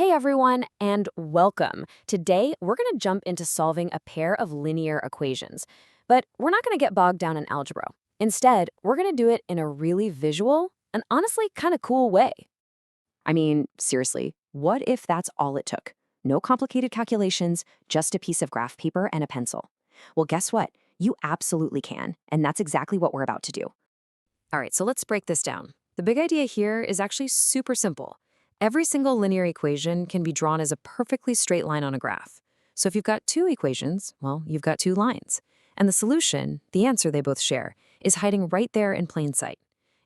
Hey everyone, and welcome. Today, we're going to jump into solving a pair of linear equations. But we're not going to get bogged down in algebra. Instead, we're going to do it in a really visual and honestly kind of cool way. I mean, seriously, what if that's all it took? No complicated calculations, just a piece of graph paper and a pencil. Well, guess what? You absolutely can, and that's exactly what we're about to do. All right, so let's break this down. The big idea here is actually super simple. Every single linear equation can be drawn as a perfectly straight line on a graph. So if you've got two equations, well, you've got two lines. And the solution, the answer they both share, is hiding right there in plain sight.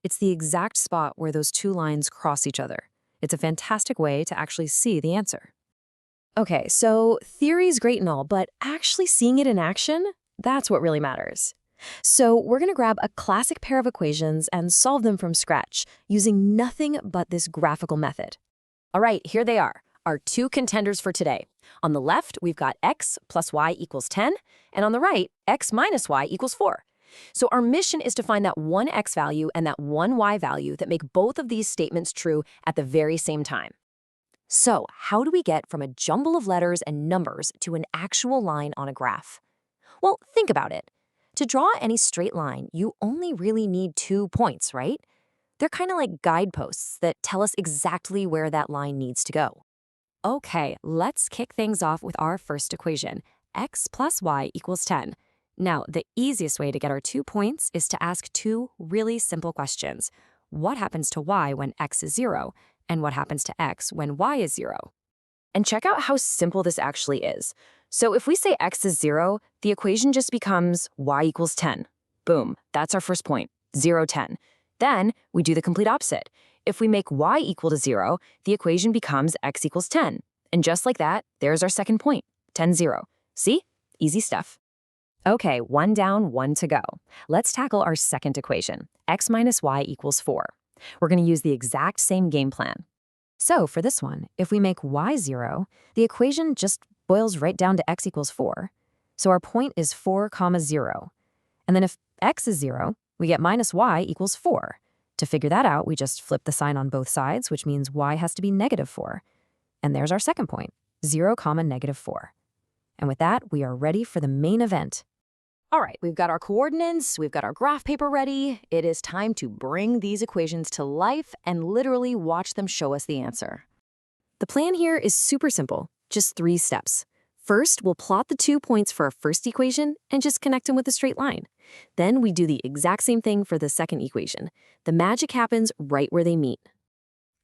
It's the exact spot where those two lines cross each other. It's a fantastic way to actually see the answer. Okay, so theory's great and all, but actually seeing it in action, that's what really matters. So we're going to grab a classic pair of equations and solve them from scratch using nothing but this graphical method. All right, here they are, our two contenders for today. On the left, we've got x plus y equals 10, and on the right, x minus y equals 4. So our mission is to find that one x value and that one y value that make both of these statements true at the very same time. So how do we get from a jumble of letters and numbers to an actual line on a graph? Well, think about it. To draw any straight line, you only really need 2 points, right? They're kind of like guideposts that tell us exactly where that line needs to go. Okay, let's kick things off with our first equation, x plus y equals 10. Now, the easiest way to get our 2 points is to ask two really simple questions. What happens to y when x is 0? And what happens to x when y is 0? And check out how simple this actually is. So if we say x is 0, the equation just becomes y equals 10. Boom, that's our first point, 0, 10. Then we do the complete opposite. If we make y equal to 0, the equation becomes x equals 10. And just like that, there's our second point, 10, 0. See? Easy stuff. Okay, one down, one to go. Let's tackle our second equation, x minus y equals 4. We're going to use the exact same game plan. So for this one, if we make y 0, the equation just boils right down to x equals 4. So our point is 4, 0. And then if x is 0, we get minus y equals 4. To figure that out, we just flip the sign on both sides, which means y has to be negative 4. And there's our second point, 0, negative 4. And with that, we are ready for the main event. All right, we've got our coordinates, we've got our graph paper ready. It is time to bring these equations to life and literally watch them show us the answer. The plan here is super simple, just 3 steps. First, we'll plot the 2 points for our first equation and just connect them with a straight line. Then we do the exact same thing for the second equation. The magic happens right where they meet.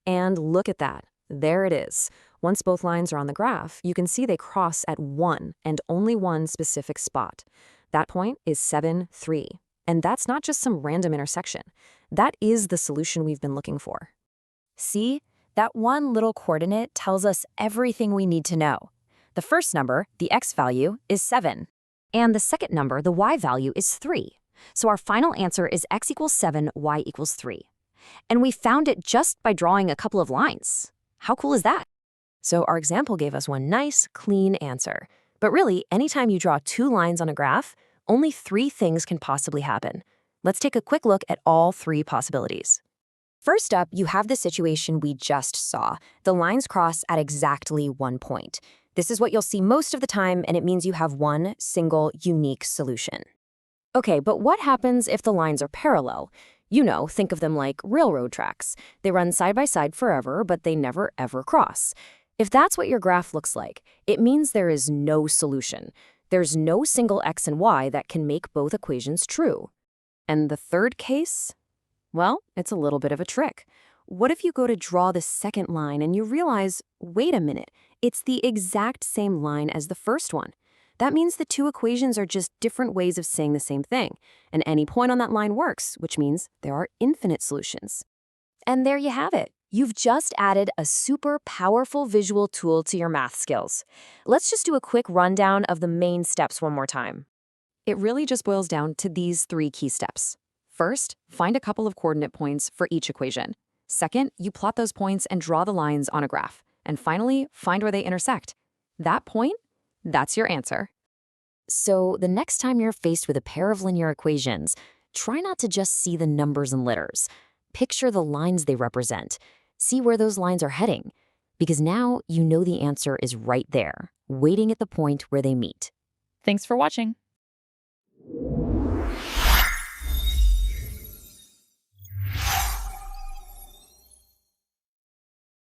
And look at that. There it is. Once both lines are on the graph, you can see they cross at one and only one specific spot. That point is 7, 3. And that's not just some random intersection. That is the solution we've been looking for. See? That one little coordinate tells us everything we need to know. The first number, the x value, is 7. And the second number, the y value, is 3. So our final answer is x equals 7, y equals 3. And we found it just by drawing a couple of lines. How cool is that? So our example gave us one nice, clean answer. But really, anytime you draw 2 lines on a graph, only 3 things can possibly happen. Let's take a quick look at all 3 possibilities. First up, you have the situation we just saw. The lines cross at exactly 1 point. This is what you'll see most of the time, and it means you have one single, unique solution. Okay, but what happens if the lines are parallel? You know, think of them like railroad tracks. They run side by side forever, but they never ever cross. If that's what your graph looks like, it means there is no solution. There's no single x and y that can make both equations true. And the third case? Well, it's a little bit of a trick. What if you go to draw the second line and you realize, wait a minute, it's the exact same line as the first one? That means the 2 equations are just different ways of saying the same thing, and any point on that line works, which means there are infinite solutions. And there you have it. You've just added a super powerful visual tool to your math skills. Let's just do a quick rundown of the main steps one more time. It really just boils down to these 3 key steps. First, find a couple of coordinate points for each equation. Second, you plot those points and draw the lines on a graph. And finally, find where they intersect. That point, that's your answer. So the next time you're faced with a pair of linear equations, try not to just see the numbers and letters. Picture the lines they represent. See where those lines are heading. because now you know the answer is right there, waiting at the point where they meet. Thanks for watching.